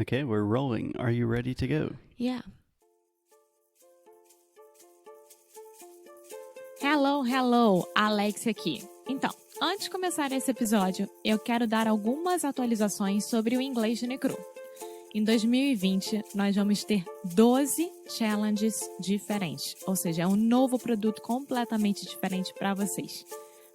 Okay, we're rolling. Are you ready to go? Yeah. Hello, Alex aqui. Então, antes de começar esse episódio, eu quero dar algumas atualizações sobre o Inglês no Cru. Em 2020, nós vamos ter 12 challenges diferentes, ou seja, é um novo produto completamente diferente para vocês.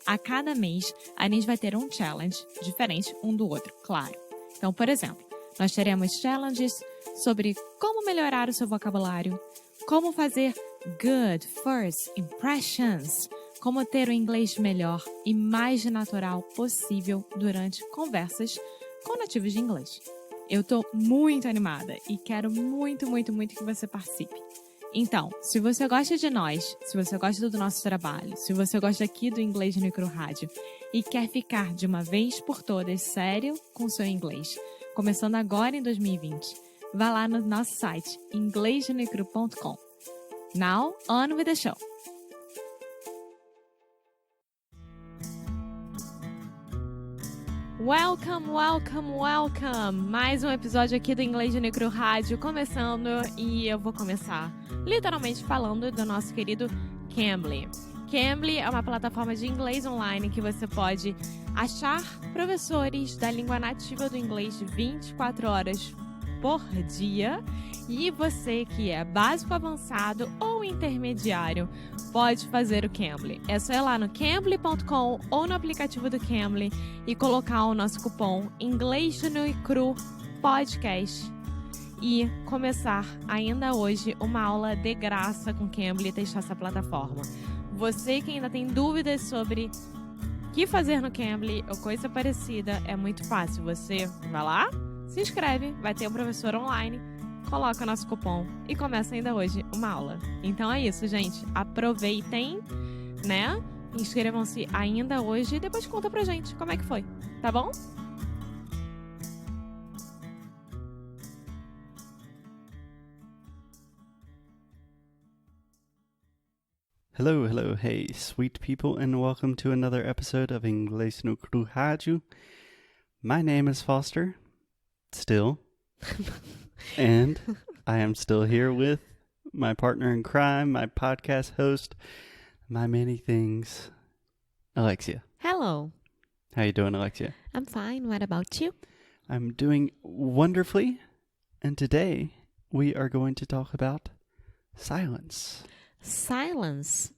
A cada mês, a gente vai ter um challenge diferente um do outro, claro. Então, por exemplo, nós teremos challenges sobre como melhorar o seu vocabulário, como fazer good first impressions, como ter o inglês melhor e mais natural possível durante conversas com nativos de inglês. Eu tô muito animada e quero muito que você participe. Então, se você gosta de nós, se você gosta do nosso trabalho, se você gosta aqui do Inglês no Cru Rádio e quer ficar de uma vez por todas sério com o seu inglês, começando agora em 2020, vá lá no nosso site inglesnuecrupodcast. Now, on with the show! Welcome! Mais um episódio aqui do Inglês no Cru Rádio começando e eu vou começar literalmente falando do nosso querido Cambly. Cambly é uma plataforma de inglês online que você pode achar professores da língua nativa do inglês 24 horas por dia. E você que é básico, avançado ou intermediário pode fazer o Cambly. É só ir lá no cambly.com ou no aplicativo do Cambly e colocar o nosso cupom inglesnuecrupodcast e começar ainda hoje uma aula de graça com Cambly e testar essa plataforma. Você que ainda tem dúvidas sobre o que fazer no Cambly ou coisa parecida, é muito fácil. Você vai lá, se inscreve, vai ter um professor online, coloca nosso cupom e começa ainda hoje uma aula. Então é isso, gente. Aproveitem, né? Inscrevam-se ainda hoje e depois conta pra gente como é que foi, tá bom? Hello, hey, sweet people, and welcome to another episode of Inglês no Cru Rádio. My name is Foster, still, and I am still here with my partner in crime, my podcast host, my many things, Alexia. Hello. How you doing, Alexia? I'm fine. What about you? I'm doing wonderfully, and today we are going to talk about silence. Silence.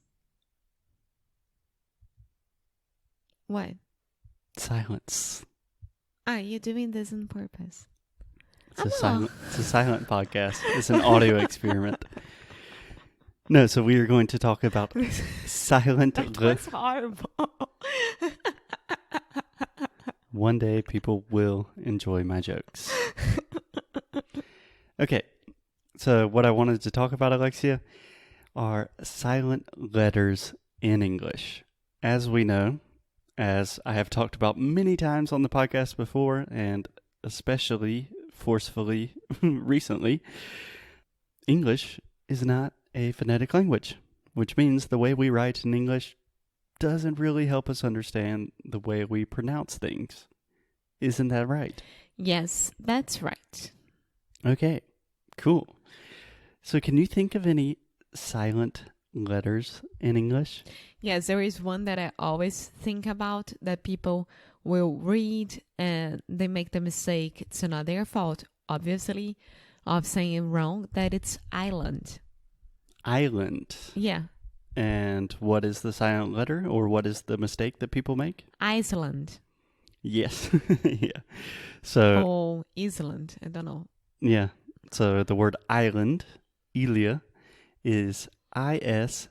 What? Silence. Are you doing this on purpose? It's a silent podcast. It's an audio experiment. No, so we are going to talk about silent. That was horrible. One day people will enjoy my jokes. Okay, so what I wanted to talk about, Alexia, are silent letters in English. As we know, as I have talked about many times on the podcast before, and especially forcefully recently, English is not a phonetic language, which means the way we write in English doesn't really help us understand the way we pronounce things. Isn't that right? Yes, that's right. Okay, cool. So can you think of any silent letters in English? Yes, there is one that I always think about that people will read and they make the mistake. It's not their fault, obviously, of saying wrong, that it's island. Island. Yeah. And what is the silent letter, or what is the mistake that people make? Iceland. Yes. Yeah. So. Or Island. I don't know. Yeah. So the word island, Ilia, is I-S-L-A-N-D.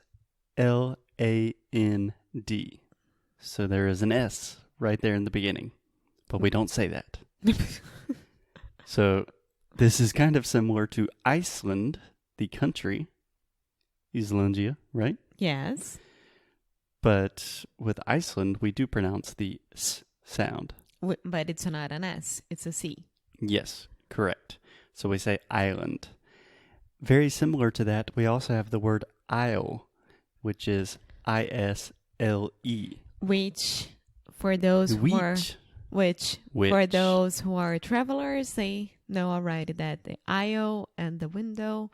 So there is an S right there in the beginning, but we don't say that. So this is kind of similar to Iceland, the country, Islandia, right? Yes. But with Iceland, we do pronounce the S sound. But it's not an S, it's a C. Yes, correct. So we say island. Very similar to that, we also have the word isle, which is I-S-L-E. Which, for those who are... Which, for those who are travelers, they know already that the aisle and the window,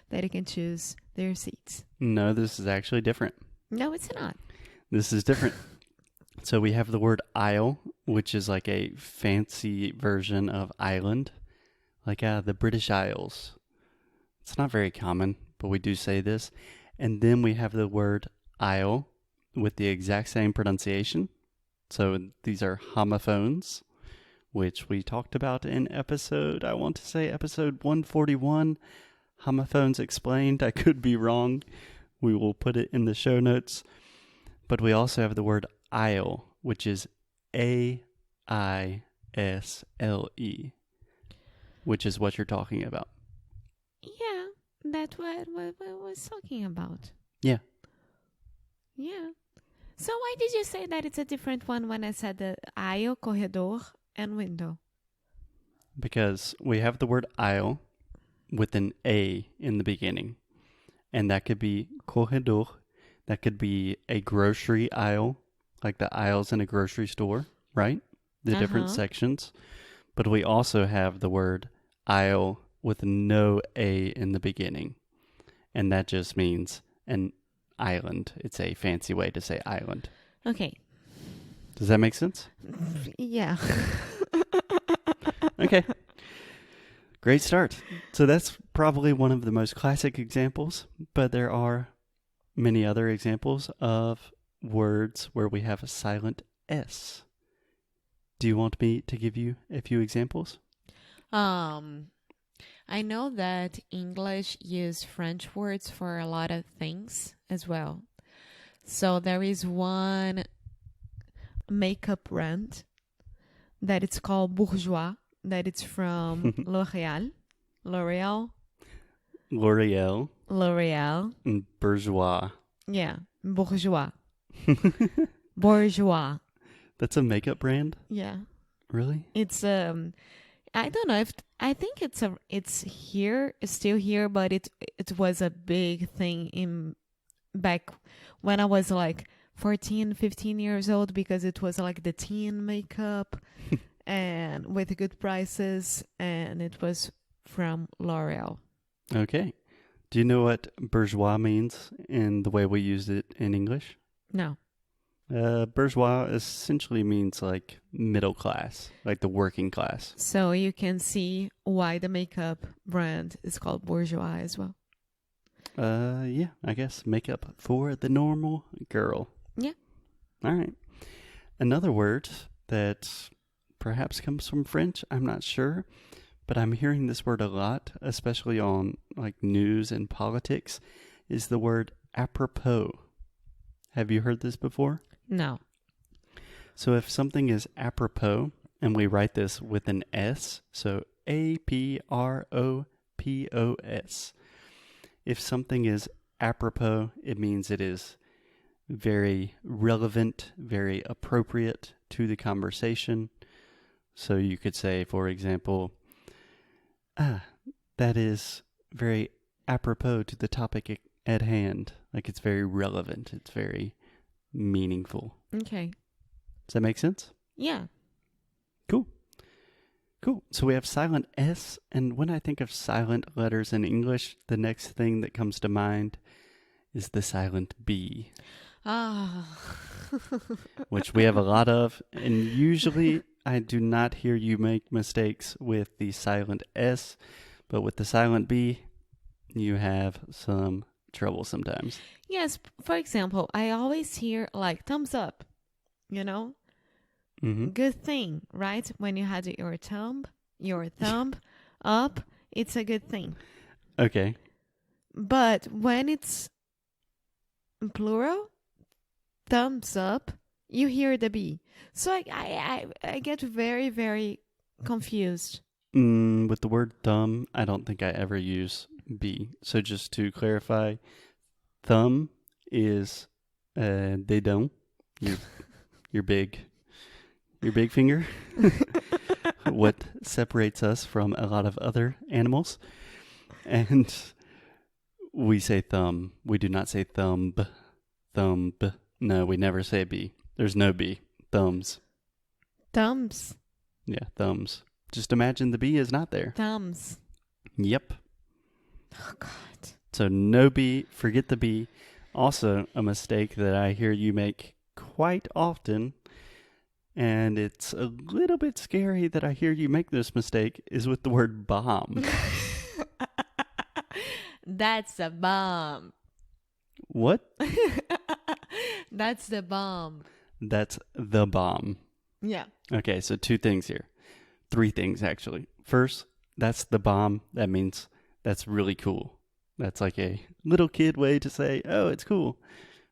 that you can choose their seats. No, this is actually different. No, it's not. This is different. So we have the word aisle, which is like a fancy version of island, like the British Isles. It's not very common, but we do say this. And then we have the word aisle with the exact same pronunciation. So these are homophones, which we talked about in episode 141, Homophones Explained. I could be wrong. We will put it in the show notes. But we also have the word aisle, which is AISLE, which is what you're talking about. Yeah, that's what I was talking about. Yeah. Yeah. So why did you say that it's a different one when I said the aisle, corredor, and window? Because we have the word aisle with an A in the beginning. And that could be corredor. That could be a grocery aisle, like the aisles in a grocery store, right? The different sections. But we also have the word aisle with no A in the beginning. And that just means an island. It's a fancy way to say island. Okay. Does that make sense? Yeah. Okay. Great start. So that's probably one of the most classic examples, but there are many other examples of words where we have a silent S. Do you want me to give you a few examples? I know that English use French words for a lot of things as well. So there is one makeup brand that it's called Bourjois, that it's from L'Oreal, and bourgeois. Yeah, Bourjois. Bourjois. That's a makeup brand? Yeah. Really? It's I don't know if I think it's still here, but it was a big thing in back when I was like 14, 15 years old, because it was like the teen makeup and with good prices, and it was from L'Oreal. Okay. Do you know what bourgeois means in the way we use it in English? No. Bourgeois essentially means like middle class, like the working class. So you can see why the makeup brand is called Bourjois as well. Yeah, I guess makeup for the normal girl. Yeah. All right. Another word that perhaps comes from French, I'm not sure, but I'm hearing this word a lot, especially on like news and politics, is the word apropos. Have you heard this before? No. So if something is apropos, and we write this with an S, so APROPOS. If something is apropos, it means it is very relevant, very appropriate to the conversation. So you could say, for example, that is very apropos to the topic at hand. Like it's very relevant. It's very meaningful. Okay. Does that make sense? Yeah. Cool. So we have silent S, and when I think of silent letters in English, the next thing that comes to mind is the silent B. Which we have a lot of, and usually I do not hear you make mistakes with the silent S, but with the silent B, you have some trouble sometimes. Yes, for example, I always hear like thumbs up, you know? Mm-hmm. Good thing, right? When you had your thumb up, it's a good thing. Okay. But when it's plural, thumbs up, you hear the B. So I get very, very confused. With the word thumb, I don't think I ever use B. So just to clarify, thumb is dedão, your big finger. What separates us from a lot of other animals. And we say thumb. We do not say thumb. No, we never say B. There's no B. Thumbs. Thumbs. Yeah, thumbs. Just imagine the B is not there. Thumbs. Yep. Oh, God. So no B, forget the B. Also, a mistake that I hear you make quite often, and it's a little bit scary that I hear you make this mistake, is with the word bomb. That's a bomb. What? That's the bomb. That's the bomb. Yeah. Okay, so 2 things here. 3 things, actually. First, that's the bomb. That means that's really cool. That's like a little kid way to say, oh, it's cool.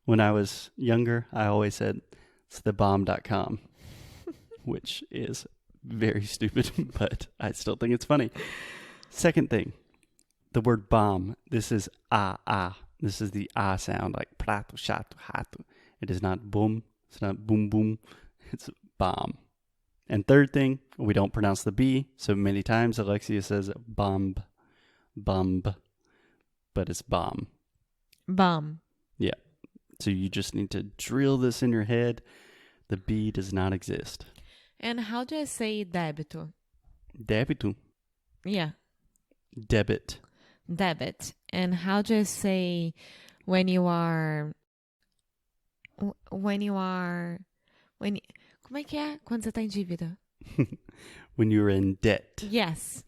When I was younger, I always said, it's thebomb.com, which is very stupid, but I still think it's funny. Second thing, the word bomb. This is ah. This is the ah sound, like prato, chato, hato. It is not boom. It's not boom, boom. It's bomb. And third thing, we don't pronounce the B. So many times Alexia says bomb, but it's bomb. Bomb. Yeah. So you just need to drill this in your head. The B does not exist. And how do I say débito? Débito. Yeah. Debit. Debit. And how do I say when you are... Como é que é quando você está em dívida? When you're in debt. Yes.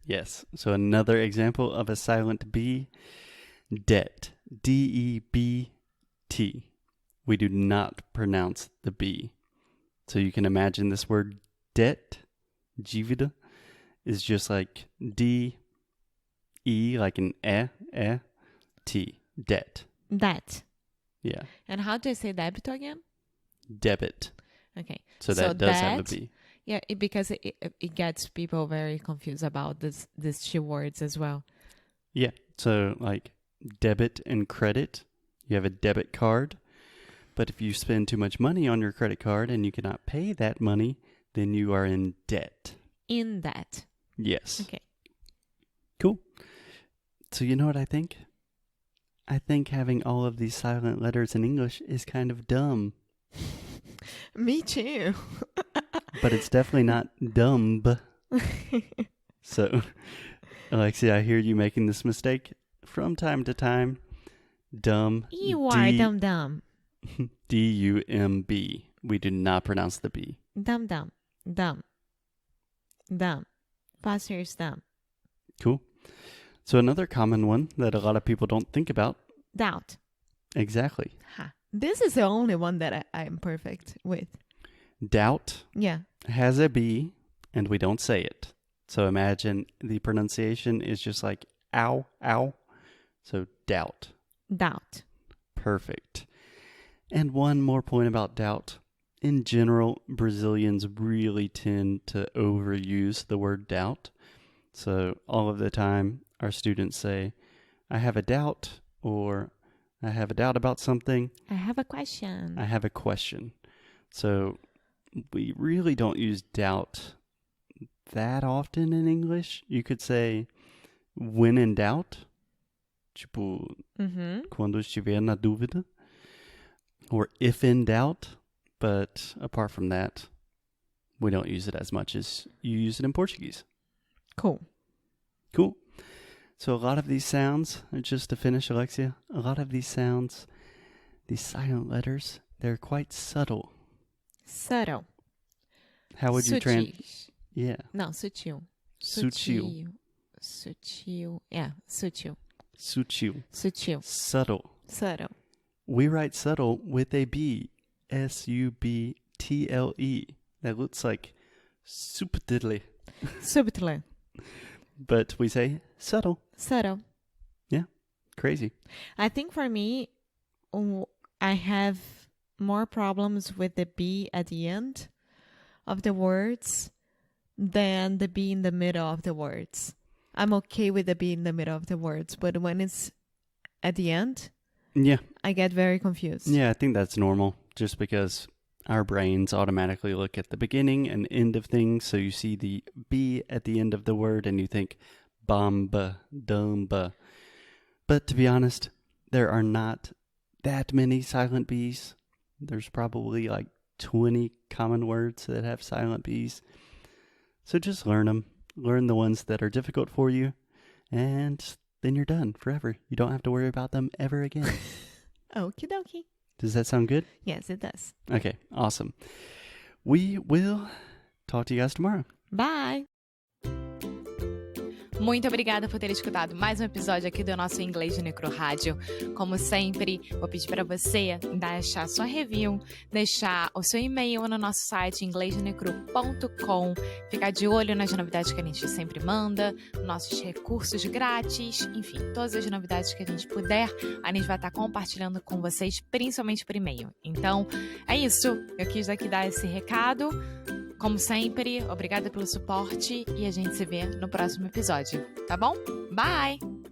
Yes. So another example of a silent B, debt. D-E-B-T. We do not pronounce the B. So you can imagine this word debt, dívida, is just like D-E, like an T, debt. That. Yeah. And how do I say débito again? Debit. Okay. So that does have a B. Yeah, because it gets people very confused about these 2 words as well. Yeah. So like debit and credit, you have a debit card. But if you spend too much money on your credit card and you cannot pay that money, then you are in debt. In that. Yes. Okay. Cool. So you know what I think? I think having all of these silent letters in English is kind of dumb. Me too. But it's definitely not dumb. So, Alexia, I hear you making this mistake from time to time. Dumb. You are dumb. D-U-M-B. We do not pronounce the B. Dumb. Past year's dumb. Cool. So another common one that a lot of people don't think about. Doubt. Exactly. Ha. This is the only one that I'm perfect with. Doubt. Yeah. Has a B, and we don't say it. So imagine the pronunciation is just like ow, ow. So doubt. Doubt. Perfect. And one more point about doubt. In general, Brazilians really tend to overuse the word doubt. So all of the time, our students say, I have a doubt, or I have a doubt about something. I have a question. I have a question. So we really don't use doubt that often in English. You could say, when in doubt, tipo, quando estiver na dúvida, or if in doubt, but apart from that, we don't use it as much as you use it in Portuguese. Cool. So a lot of these sounds, just to finish, Alexia, a lot of these sounds, these silent letters, they're quite subtle. Subtle. How would you Yeah. No, sutil. Sutil. Yeah, sutil. Sutil. Subtle. Subtle. We write subtle with a B. S-U-B-T-L-E. That looks like subtile. Subtile. But we say subtle. Subtle. Yeah. Crazy. I think for me, I have more problems with the B at the end of the words than the B in the middle of the words. I'm okay with the B in the middle of the words, but when it's at the end, yeah, I get very confused. Yeah, I think that's normal, just because our brains automatically look at the beginning and end of things. So you see the B at the end of the word and you think bamba, dumba. But to be honest, there are not that many silent Bs. There's probably like 20 common words that have silent Bs. So just learn them. Learn the ones that are difficult for you, and then you're done forever. You don't have to worry about them ever again. Okie dokie. Does that sound good? Yes, it does. Okay, awesome. We will talk to you guys tomorrow. Bye! Muito obrigada por ter escutado mais um episódio aqui do nosso Inglês de Necro Rádio. Como sempre, vou pedir para você deixar sua review, deixar o seu e-mail no nosso site inglesnuecrupodcast.com, ficar de olho nas novidades que a gente sempre manda, nossos recursos grátis, enfim, todas as novidades que a gente puder, a gente vai estar compartilhando com vocês, principalmente por e-mail. Então, é isso. Eu quis aqui dar esse recado. Como sempre, obrigada pelo suporte e a gente se vê no próximo episódio, tá bom? Bye!